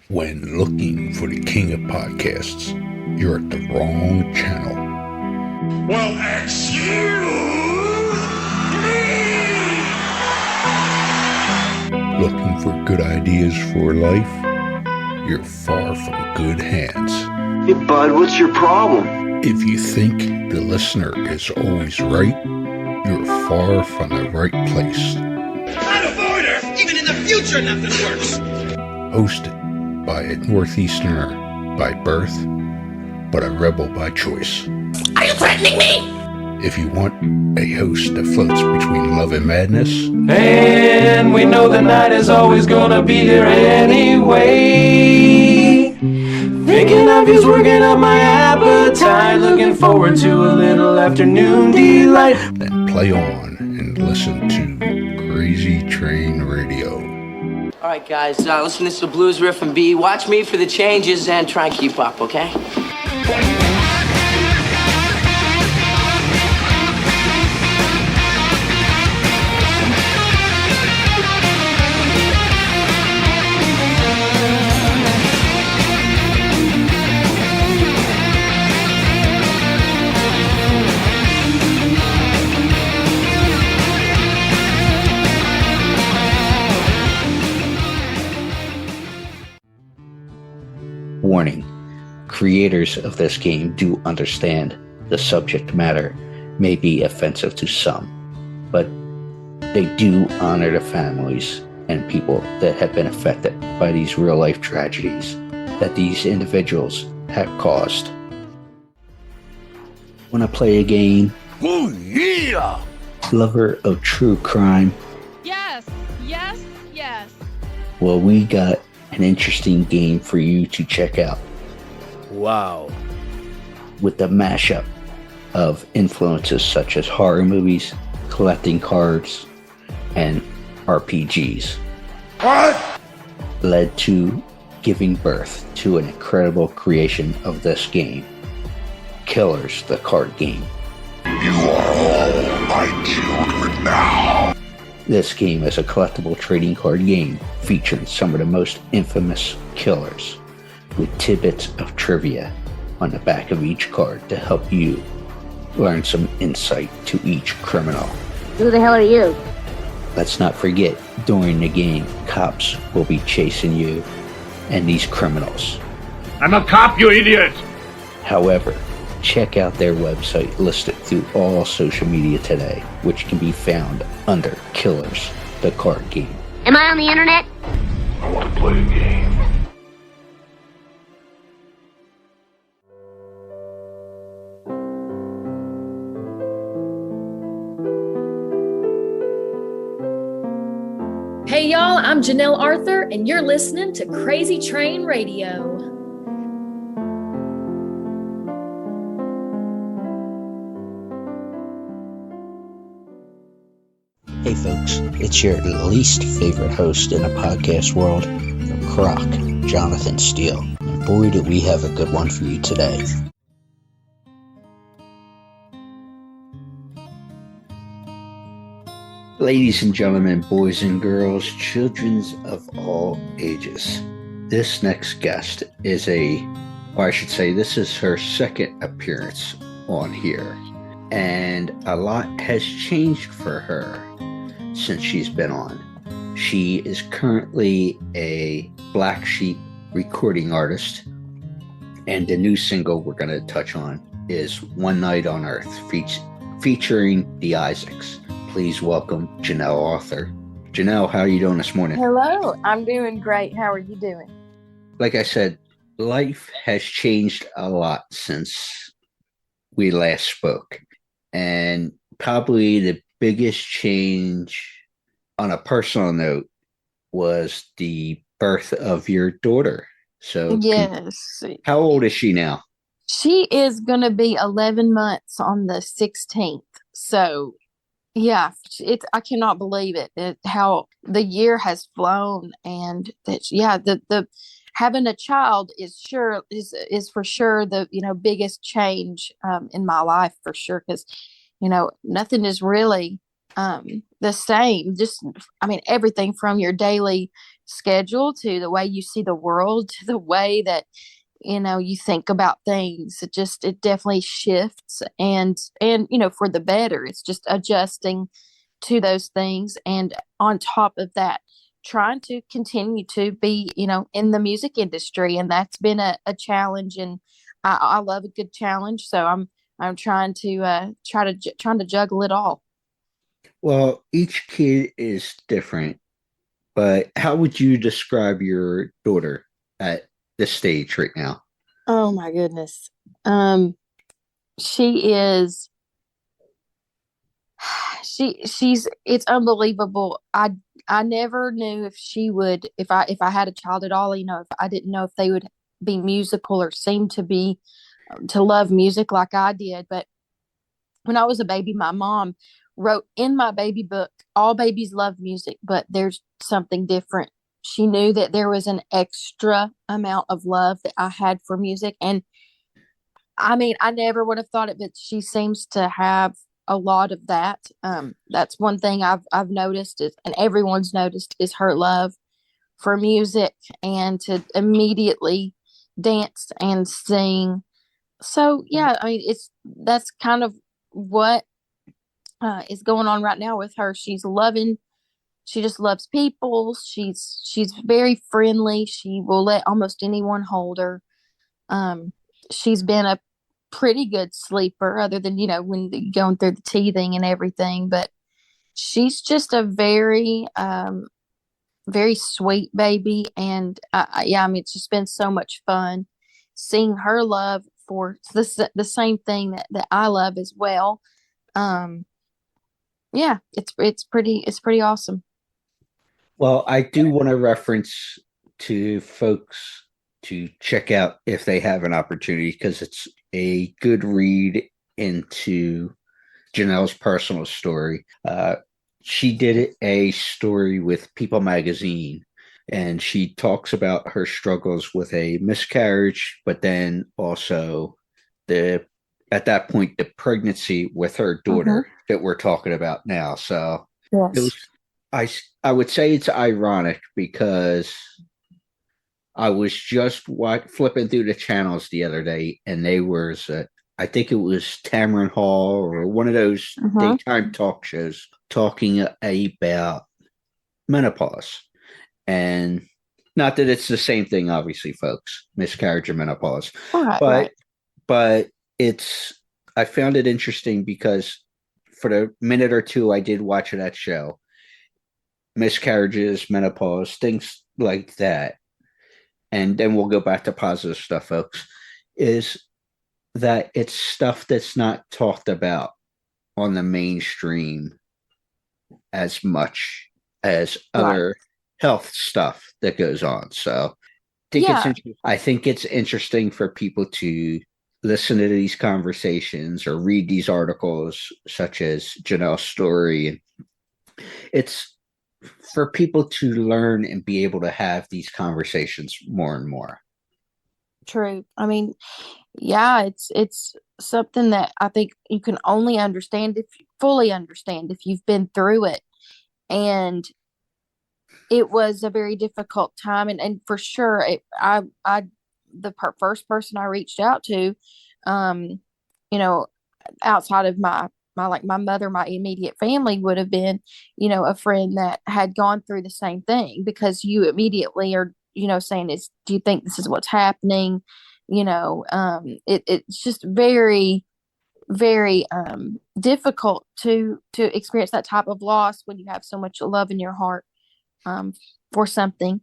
When looking for the king of podcasts, you're at the wrong channel. Well, excuse me! Looking for good ideas for life? You're far from good hands. Hey, bud, what's your problem? If you think the listener is always right, you're far from the right place. Out of order! Even in the future, nothing works! Hosted by a Northeasterner by birth, but a rebel by choice. Are you threatening me? If you want a host that floats between love and madness, and we know the night is always gonna be here anyway. Thinking of you's working up my appetite. Looking forward to a little afternoon delight. then play on and listen to Crazy Train Radio. All right, guys, listen to this blues riff and B. Watch me for the changes and try and keep up, okay? Warning, creators of this game do understand the subject matter may be offensive to some, but they do honor the families and people that have been affected by these real-life tragedies that these individuals have caused. Want to play a game? Oh, yeah! Lover of true crime? Yes, yes, yes. Well, we got an interesting game for you to check out. Wow. With the mashup of influences such as horror movies, collecting cards, and RPGs. What? Led to giving birth to an incredible creation of this game, Killers, the card game. You are all my children now. This game is a collectible trading card game featuring some of the most infamous killers, with tidbits of trivia on the back of each card to help you learn some insight to each criminal. Who the hell are you? Let's not forget, during the game, cops will be chasing you and these criminals. I'm a cop, you idiot! However, check out their website listed through all social media today, which can be found under Killers, the card game. Am I on the internet? I want to play a game. Hey y'all, I'm Janelle Arthur, and you're listening to Crazy Train Radio. Hey folks, it's your least favorite host in the podcast world, Croc, Jonathan Steele. And boy, do we have a good one for you today. Ladies and gentlemen, boys and girls, children of all ages, this next guest is this is her second appearance on here. And a lot has changed for her since she's been on. She is currently a Black Sheep recording artist, and the new single we're going to touch on is One Night on Earth, featuring the Isaacs. Please welcome Janell Arthur. Janelle, how are you doing this morning? Hello, I'm doing great. How are you doing? Like I said, life has changed a lot since we last spoke. And probably the biggest change on a personal note was the birth of your daughter. So Yes. how old is she now? She is going to be 11 months on the 16th. So, yeah, I cannot believe it how the year has flown, and that, yeah, the having a child is for sure the biggest change in my life, for sure, because nothing is really the same. Just, I mean, everything from your daily schedule to the way you see the world to the way that you think about things. It definitely shifts, and for the better. It's just adjusting to those things, and on top of that, trying to continue to be in the music industry, and that's been a challenge. And I love a good challenge, so I'm trying to trying to juggle it all. Well, each kid is different, but how would you describe your daughter at this stage right now? Oh my goodness. Um, she is she's it's unbelievable. I never knew if she would, if I had a child at all, if I didn't know if they would be musical or seem to be to love music like I did. But when I was a baby, my mom wrote in my baby book, all babies love music, but there's something different. She knew that there was an extra amount of love that I had for music. And I mean, I never would have thought it, but she seems to have a lot of that. That's one thing I've noticed is, and everyone's noticed, is her love for music and to immediately dance and sing. So yeah, I mean, that's kind of what is going on right now with her. She just loves people. She's very friendly. She will let almost anyone hold her. Um, she's been a pretty good sleeper, other than when going through the teething and everything. But she's just a very very sweet baby, and yeah, I mean, it's just been so much fun seeing her love for the same thing that I love as well. Um, yeah, it's pretty awesome. Well, I do want to reference to folks to check out if they have an opportunity because it's a good read into Janelle's personal story. She did a story with People Magazine, and she talks about her struggles with a miscarriage, but then also the at that point the pregnancy with her daughter that we're talking about now. So it Yes. was I would say it's ironic because I was just flipping through the channels the other day, and they was I think it was Tamron Hall or one of those daytime talk shows talking about menopause, and not that it's the same thing, obviously, folks, miscarriage and menopause, Right, but right. but I found it interesting because for the minute or two I did watch that show, miscarriages, menopause, things like that, and then we'll go back to positive stuff, folks, is that it's stuff that's not talked about on the mainstream as much as Right. other health stuff that goes on. So Yeah. I think it's interesting for people to listen to these conversations or read these articles such as Janelle's story. It's for people to learn and be able to have these conversations more and more. True. I mean, yeah, it's something that I think you can only understand if you fully understand if you've been through it. And it was a very difficult time, and for sure I the first person I reached out to, um, you know, outside of my mother, my immediate family, would have been, a friend that had gone through the same thing, because you immediately are, saying, do you think this is what's happening? It's just very, very difficult to experience that type of loss when you have so much love in your heart, um, for something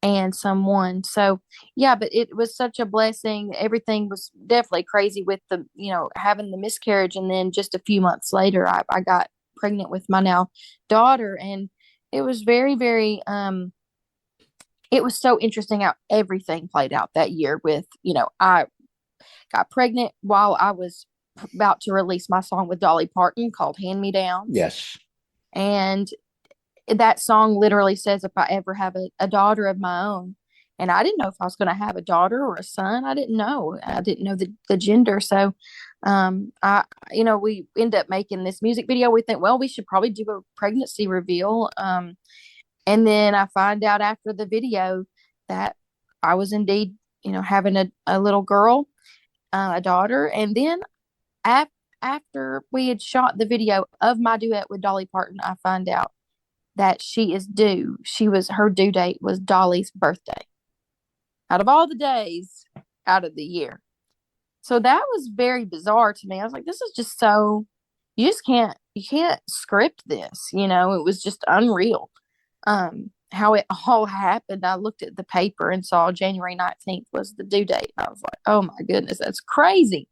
and someone. So yeah, but it was such a blessing. Everything was definitely crazy with the, having the miscarriage. And then just a few months later, I got pregnant with my now daughter. And it was very, very, it was so interesting how everything played out that year with, I got pregnant while I was about to release my song with Dolly Parton called Hand Me Downs. Yes. And that song literally says, if I ever have a daughter of my own. and I didn't know if I was going to have a daughter or a son. I didn't know. I didn't know the gender. So, we end up making this music video. We think, well, we should probably do a pregnancy reveal. And then I find out after the video that I was indeed, having a little girl, a daughter. And then after we had shot the video of my duet with Dolly Parton, I find out that she is due. Her due date was Dolly's birthday. Out of all the days out of the year. So that was very bizarre to me. I was like, this is just so, you can't script this, it was just unreal. How it all happened. I looked at the paper and saw January 19th was the due date. I was like, oh my goodness, that's crazy.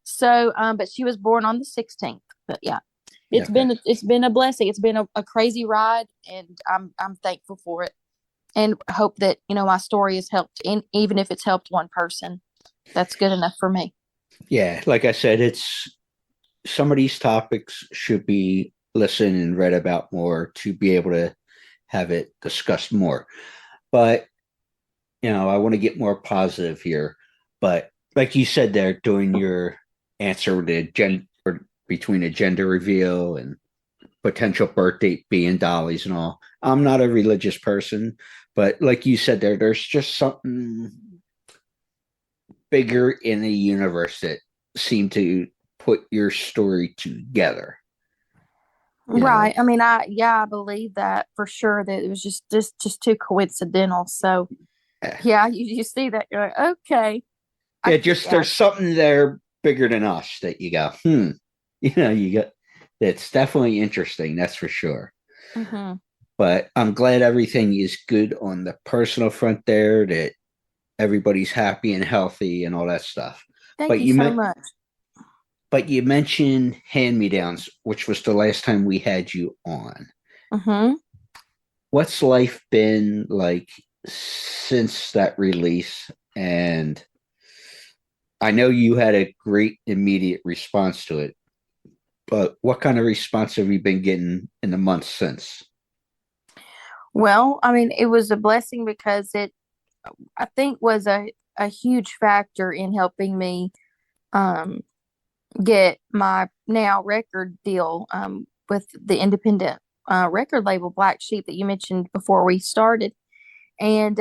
So, but she was born on the 16th. But yeah, it's been a blessing. It's been a crazy ride, and I'm thankful for it, and hope that my story has helped. And even if it's helped one person, that's good enough for me. Yeah, like I said, some of these topics should be listened and read about more to be able to have it discussed more. But I want to get more positive here. But like you said there, doing your answer between a gender reveal and potential birth date being Dolly's and all. I'm not a religious person, but like you said there's just something bigger in the universe that seemed to put your story together. Right. I mean, I believe that for sure, that it was just too coincidental. So yeah, you see that, you're like, okay. There's something there bigger than us that you go, you got, that's definitely interesting. That's for sure. Mm-hmm. But I'm glad everything is good on the personal front there, that everybody's happy and healthy and all that stuff. Thank you so much. But you mentioned hand-me-downs, which was the last time we had you on. Mm-hmm. What's life been like since that release? And I know you had a great immediate response to it, but what kind of response have you been getting in the months since? Well, I mean, it was a blessing because it, I think, was a huge factor in helping me get my now record deal with the independent record label Black Sheep that you mentioned before we started. And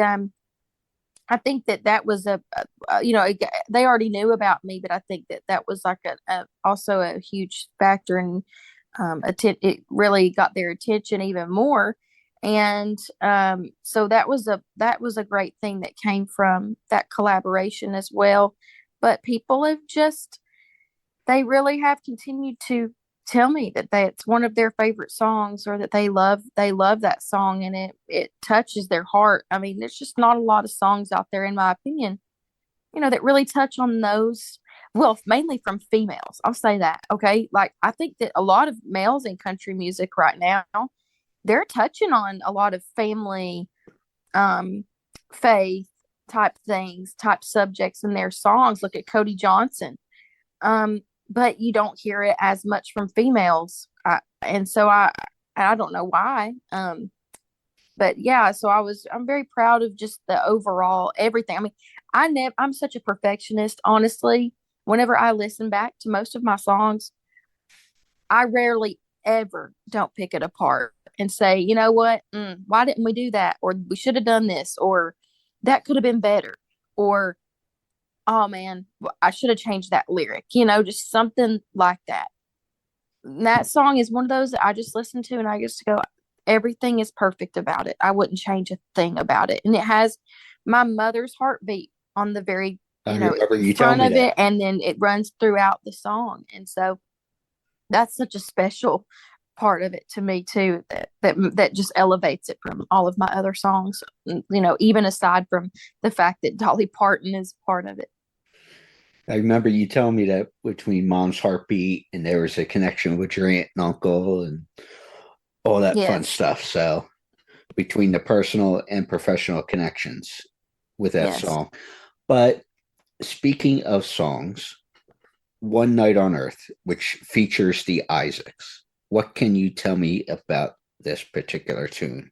I think that was they already knew about me, but I think that was like also a huge factor in it really got their attention even more. And so that was a great thing that came from that collaboration as well. But people have they really have continued to tell me that it's one of their favorite songs, or that they love that song, and it touches their heart. I mean, there's just not a lot of songs out there, in my opinion, that really touch on those. Well, mainly from females. I'll say that. Okay. Like, I think that a lot of males in country music right now, they're touching on a lot of family, faith type things, type subjects in their songs. Look at Cody Johnson. But you don't hear it as much from females. And so I don't know why. But yeah, so I'm very proud of just the overall everything. I mean, I'm such a perfectionist, honestly. Whenever I listen back to most of my songs, I rarely ever don't pick it apart and say, you know what, why didn't we do that? Or we should have done this, or that could have been better, or oh man, I should have changed that lyric, just something like that. And that song is one of those that I just listen to and I just go, everything is perfect about it. I wouldn't change a thing about it. And it has my mother's heartbeat on the very, front of it. And then it runs throughout the song. And so that's such a special part of it to me too, that just elevates it from all of my other songs, even aside from the fact that Dolly Parton is part of it. I remember you telling me that between Mom's Heartbeat and there was a connection with your aunt and uncle and all that fun stuff. So between the personal and professional connections with that song. But speaking of songs, One Night on Earth, which features the Isaacs, what can you tell me about this particular tune?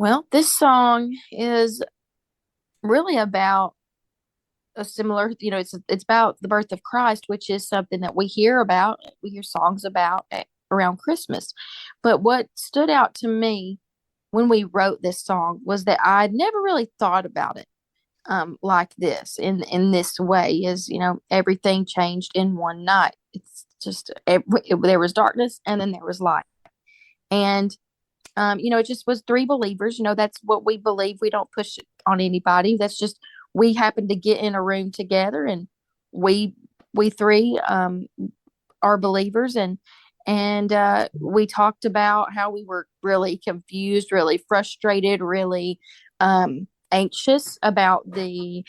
Well, this song is really about a similar, it's about the birth of Christ, which is something that we hear about. We hear songs about around Christmas. But what stood out to me when we wrote this song was that I'd never really thought about it like this in this way. Is everything changed in one night. It's just there was darkness and then there was light, and it just was three believers. That's what we believe. We don't push it on anybody. That's just we happened to get in a room together, and we three are believers, and we talked about how we were really confused, really frustrated, really anxious about the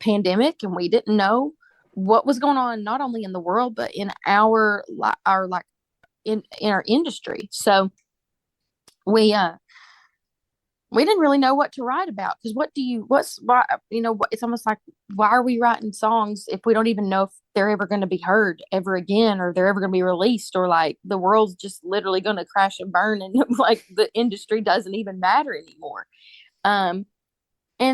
pandemic, and we didn't know what was going on, not only in the world but in our like in our industry. So we didn't really know what to write about, because it's almost like, why are we writing songs if we don't even know if they're ever going to be heard ever again, or they're ever going to be released, or like the world's just literally going to crash and burn, and like the industry doesn't even matter anymore. And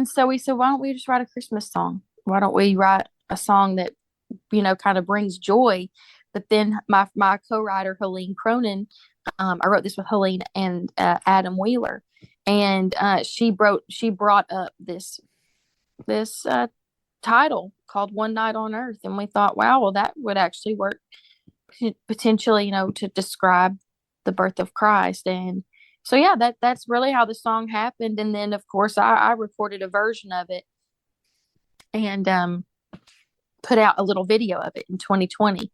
so we said, why don't we just write a Christmas song? Why don't we write a song that kind of brings joy? But then my co-writer Helene Cronin, I wrote this with Helene and Adam Wheeler, and she brought up this title called "One Night on Earth," and we thought, wow, well, that would actually work potentially, to describe the birth of Christ. And so yeah, that's really how the song happened. And then of course I recorded a version of it and put out a little video of it in 2020.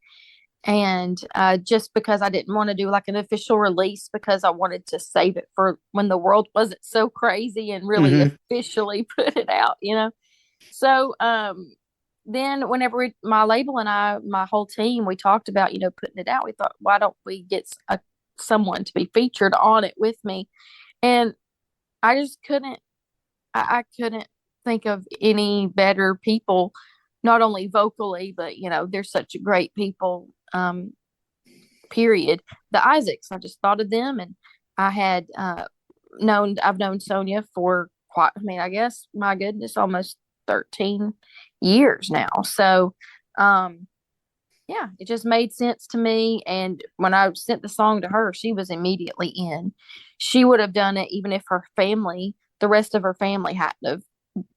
And just because I didn't want to do like an official release, because I wanted to save it for when the world wasn't so crazy and really officially put it out, So then whenever my label and my whole team, we talked about, putting it out, we thought, why don't we get someone to be featured on it with me? And I just couldn't think of any better people, not only vocally, but they're such great people, period. The Isaacs, I just thought of them, and I had I've known Sonia for quite, I guess, my goodness, almost 13 years now. So yeah, it just made sense to me. And when I sent the song to her, she was immediately in. She would have done it even if the rest of her family hadn't have,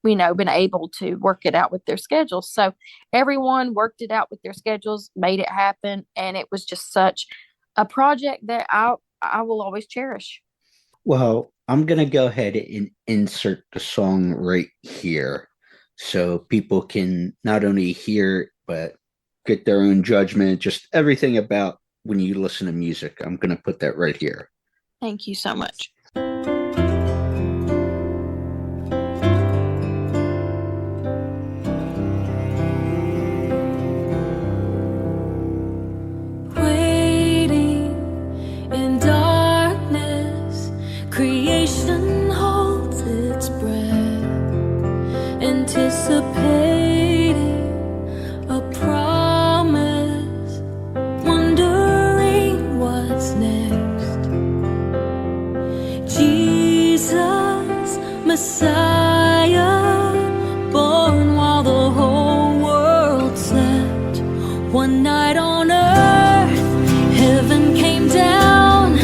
been able to work it out with their schedules. So everyone worked it out with their schedules, made it happen. And it was just such a project that I will always cherish. Well, I'm going to go ahead and insert the song right here so people can not only hear it, but get their own judgment, just everything about when you listen to music. I'm going to put that right here. Thank you so much. Creation holds its breath, anticipating a promise, wondering what's next. Jesus, Messiah, born while the whole world slept. One night on earth, heaven came down,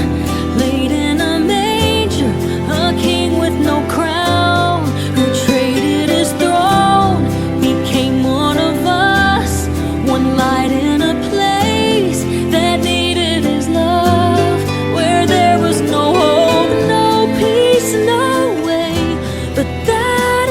laid in a manger, a king with no crown, who traded his throne, became one of us, one light in a place that needed his love, where there was no hope, no peace, no way, but that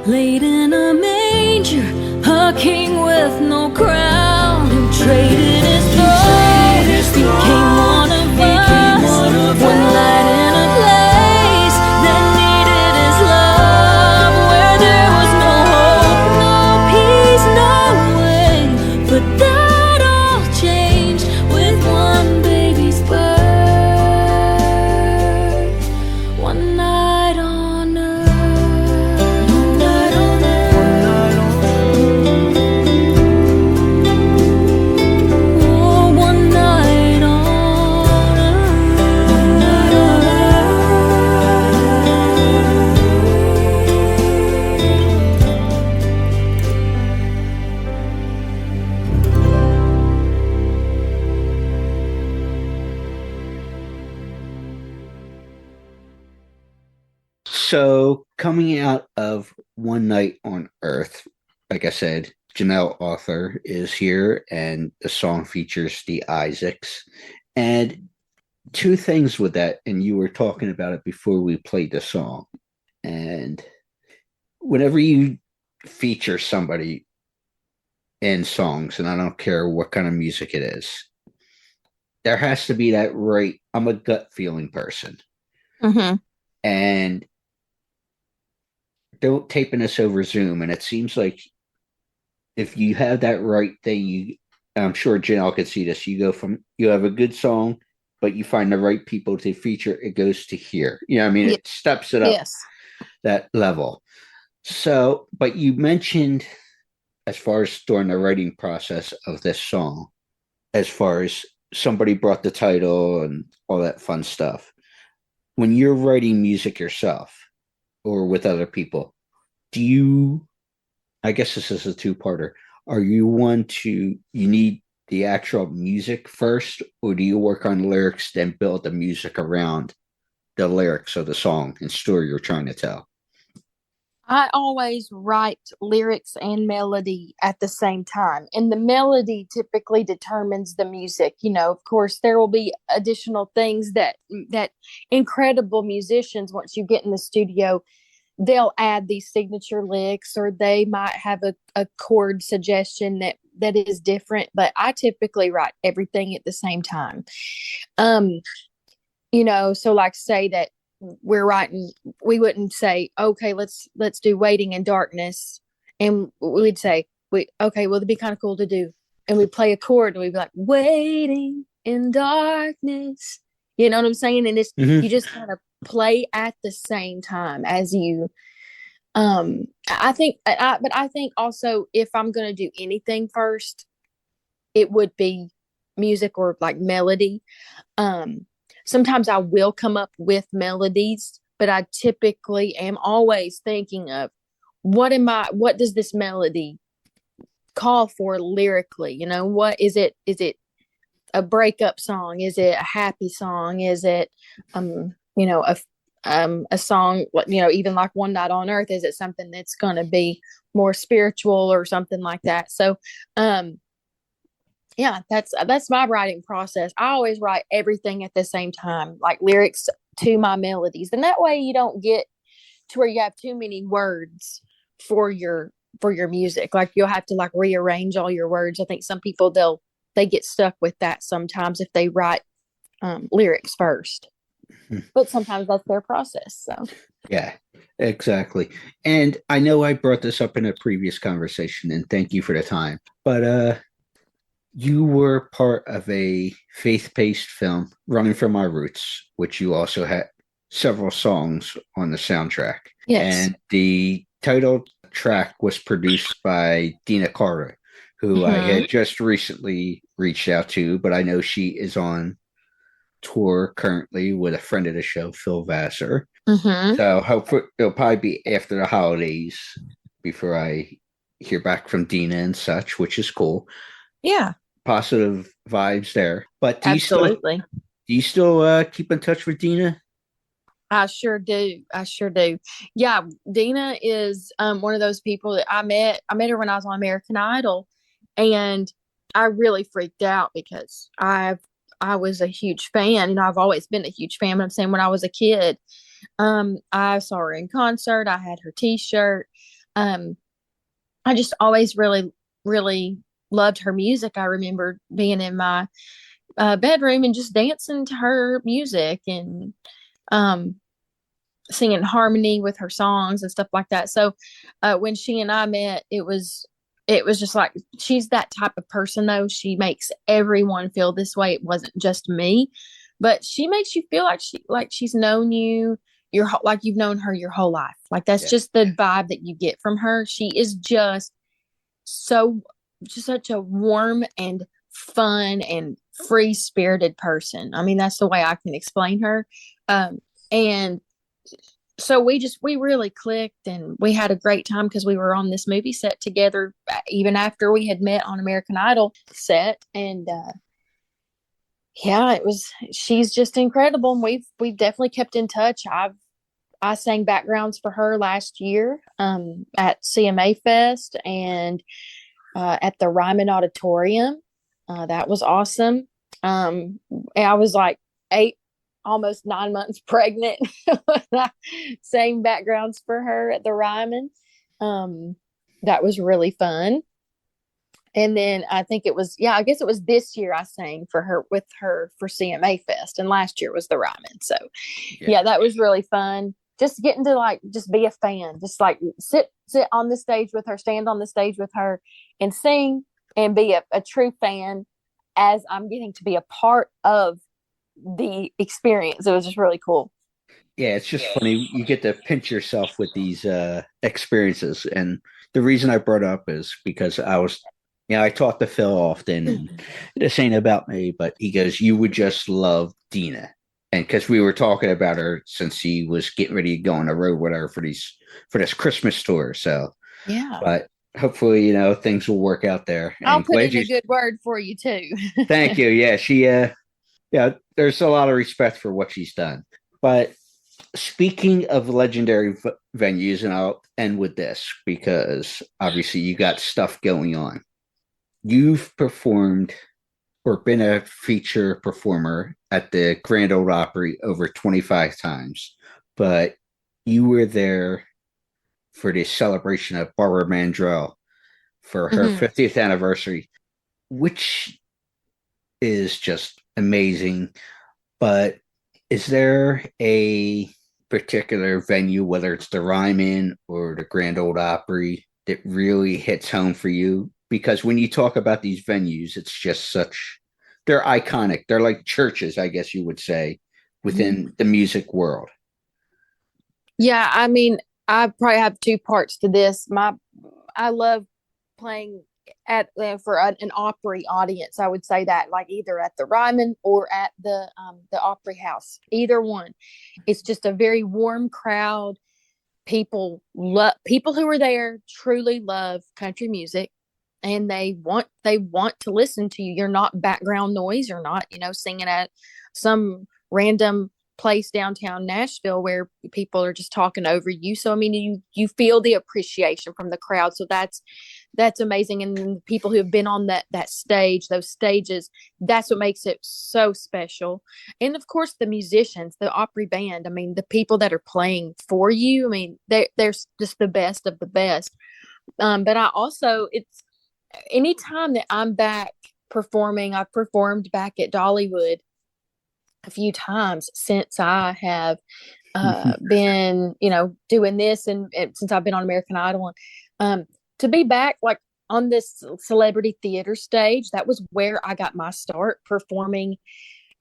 laid in a manger, a king with no crown, who traded his throne, became one of us, one light in a place that needed his love, where there was no hope, no peace, no way, but that all changed with one baby's birth, one night on earth, one night on earth, oh, one night on earth, one night on So, coming out of One Night on Earth, like I said, Janelle Arthur is here, and the song features the Isaacs. And two things with that, and you were talking about it before we played the song. And whenever you feature somebody in songs, and I don't care what kind of music it is, there has to be that right. I'm a gut feeling person. Mm-hmm. And they're taping this over Zoom, and it seems like if you have that right thing, I'm sure Janelle could see this. You have a good song, but you find the right people to feature, it goes to here. You know what I mean? Yes. It steps it up Yes. that level. So, but you mentioned as far as during the writing process of this song, as far as somebody brought the title and all that fun stuff. When you're writing music yourself or with other people, I guess this is a two-parter. Are you you need the actual music first, or do you work on lyrics, then build the music around the lyrics of the song and story you're trying to tell? I always write lyrics and melody at the same time, and the melody typically determines the music. You know, of course, there will be additional things that incredible musicians, once you get in the studio, they'll add these signature licks, or they might have a chord suggestion that is different. But I typically write everything at the same time. You know, so like say that we're writing, we wouldn't say, okay, let's do Waiting in Darkness, and we'd say, okay, well, it'd be kind of cool to do, and we'd play a chord, and we'd be like, waiting in darkness, you know what I'm saying? And it's you just kind of play at the same time as you I think also, if I'm going to do anything first, it would be music or like melody. Sometimes I will come up with melodies, but I typically am always thinking of what does this melody call for lyrically? You know, what is it? Is it a breakup song? Is it a happy song? Is it, you know, a song, you know, even like One Night on Earth? Is it something that's going to be more spiritual or something like that? So, yeah, that's my writing process. I always write everything at the same time, like lyrics to my melodies. And that way you don't get to where you have too many words for your music. Like you'll have to like rearrange all your words. I think some people they get stuck with that sometimes if they write lyrics first. But sometimes that's their process. So yeah, exactly. And I know I brought this up in a previous conversation, and thank you for the time. But you were part of a faith-based film, Running From My Roots, which you also had several songs on the soundtrack. yes. And the title track was produced by Dina Carter, who I had just recently reached out to, but I know she is on tour currently with a friend of the show, Phil Vassar. So hopefully it'll probably be after the holidays before I hear back from Dina and such, which is cool. Yeah. Positive vibes there. But do Absolutely. you still keep in touch with Dina? I sure do. Yeah, Dina is one of those people that I met her when I was on American Idol, and I really freaked out because I was a huge fan. You know, I've always been a huge fan, but I'm saying when I was a kid, I saw her in concert. I had her t-shirt. I just always really, really loved her music. I remember being in my bedroom and just dancing to her music and singing harmony with her songs and stuff like that. So when she and I met, it was just like, she's that type of person though. She makes everyone feel this way. It wasn't just me, but she makes you feel like she's known you like you've known her your whole life. Like that's just the vibe that you get from her. She is just such a warm and fun and free spirited person. I mean, that's the way I can explain her. And so we really clicked and we had a great time because we were on this movie set together even after we had met on American Idol set. And she's just incredible. And we've definitely kept in touch. I sang backgrounds for her last year at CMA Fest and at the Ryman Auditorium. That was awesome. I was like almost 9 months pregnant when I sang backgrounds for her at the Ryman. That was really fun. And then I guess it was this year I sang with her for CMA Fest, and last year was the Ryman. So that was really fun. Just getting to just be a fan, just like sit on the stage with her, stand on the stage with her and sing and be a true fan as I'm getting to be a part of the experience. It was just really cool. Yeah, it's just funny. You get to pinch yourself with these experiences. And the reason I brought it up is because I talk to Phil often, and this ain't about me, but he goes, you would just love Dina. And because we were talking about her since he was getting ready to go on the road with her for this Christmas tour. So, but hopefully, things will work out there. I'll put in a good word for you too. Thank you. Yeah, she, there's a lot of respect for what she's done. But speaking of legendary venues, and I'll end with this because obviously you got stuff going on. You've performed or been a feature performer at the Grand Ole Opry over 25 times, but you were there for the celebration of Barbara Mandrell for her 50th anniversary, which is just amazing. But is there a particular venue, whether it's the Ryman or the Grand Ole Opry, that really hits home for you? Because when you talk about these venues, it's just they're iconic. They're like churches, I guess you would say, within the music world. Yeah, I mean, I probably have two parts to this. I love playing for an Opry audience. I would say that, like either at the Ryman or at the Opry House, either one. It's just a very warm crowd. People who are there truly love country music, and they want to listen to you. You're not background noise. You're not, singing at some random place downtown Nashville where people are just talking over you. So, I mean, you feel the appreciation from the crowd. So that's amazing. And the people who have been on that stage, those stages, that's what makes it so special. And of course, the musicians, the Opry band, I mean, the people that are playing for you, I mean, they're just the best of the best. But it's anytime that I'm back performing, I've performed back at Dollywood a few times since I have been, doing this and since I've been on American Idol. To be back like on this celebrity theater stage, that was where I got my start performing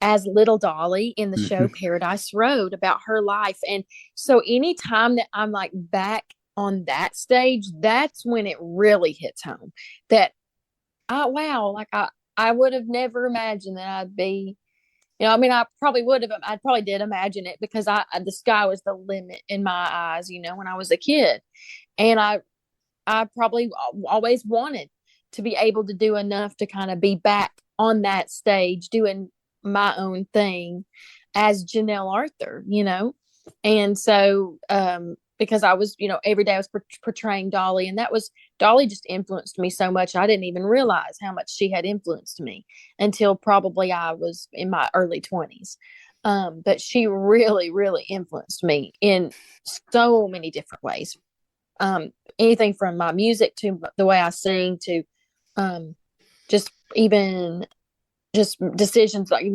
as Little Dolly in the show Paradise Road, about her life. And so anytime that I'm like back on that stage, that's when it really hits home that, I would have never imagined that I'd be, I probably did imagine it because the sky was the limit in my eyes, when I was a kid. And I probably always wanted to be able to do enough to kind of be back on that stage doing my own thing as Janelle Arthur, And so, because I was, every day I was portraying Dolly, and Dolly just influenced me so much. I didn't even realize how much she had influenced me until probably I was in my early 20s. But she really, really influenced me in so many different ways. anything from my music to the way I sing to just even just decisions like,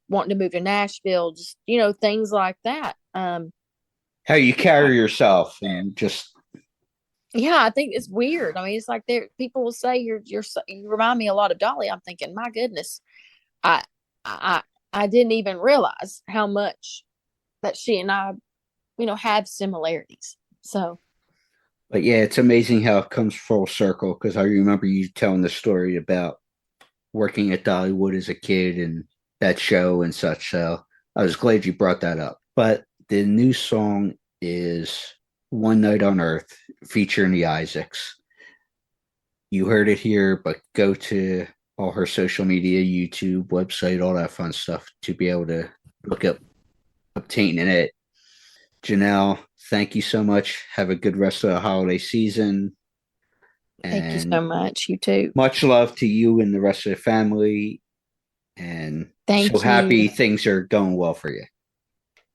wanting to move to Nashville, just, things like that. How you carry yourself and just. Yeah, I think it's weird. I mean, it's like people will say you remind me a lot of Dolly. I'm thinking, my goodness, I didn't even realize how much that she and I, have similarities. So. But yeah, it's amazing how it comes full circle, because I remember you telling the story about working at Dollywood as a kid and that show and such. So I was glad you brought that up. But the new song is One Night on Earth featuring the Isaacs. You heard it here, but go to all her social media, YouTube, website, all that fun stuff to be able to look up obtaining it. Janelle, thank you so much. Have a good rest of the holiday season. Thank you so much. You too. Much love to you and the rest of the family. And happy things are going well for you.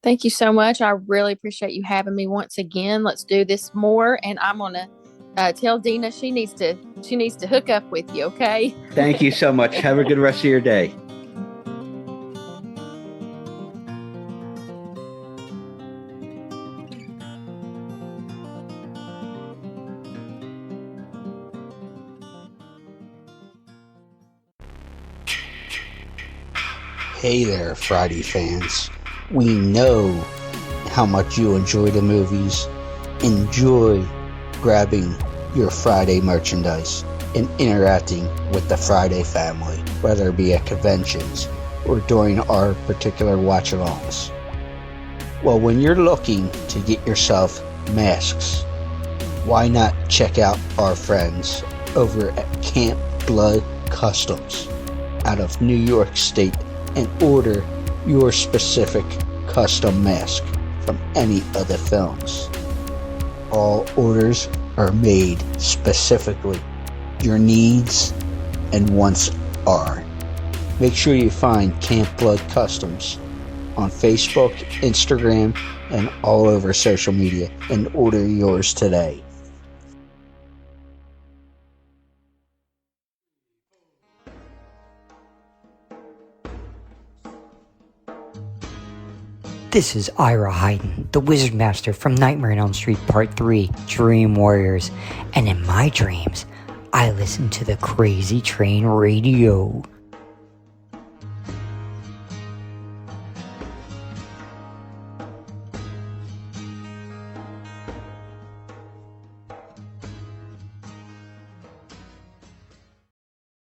Thank you so much. I really appreciate you having me once again. Let's do this more. And I'm going to tell Dina she needs to hook up with you. Okay. Thank you so much. Have a good rest of your day. Hey there, Friday fans. We know how much you enjoy the movies. Enjoy grabbing your Friday merchandise and interacting with the Friday family, whether it be at conventions or during our particular watch-alongs. Well, when you're looking to get yourself masks, why not check out our friends over at Camp Blood Customs out of New York State and order your specific custom mask from any of the films. All orders are made specifically. Your needs and wants are. Make sure you find Camp Blood Customs on Facebook, Instagram, and all over social media and order yours today. This is Ira Hayden, the Wizard Master from Nightmare on Elm Street Part 3, Dream Warriors. And in my dreams, I listen to the Crazy Train Radio.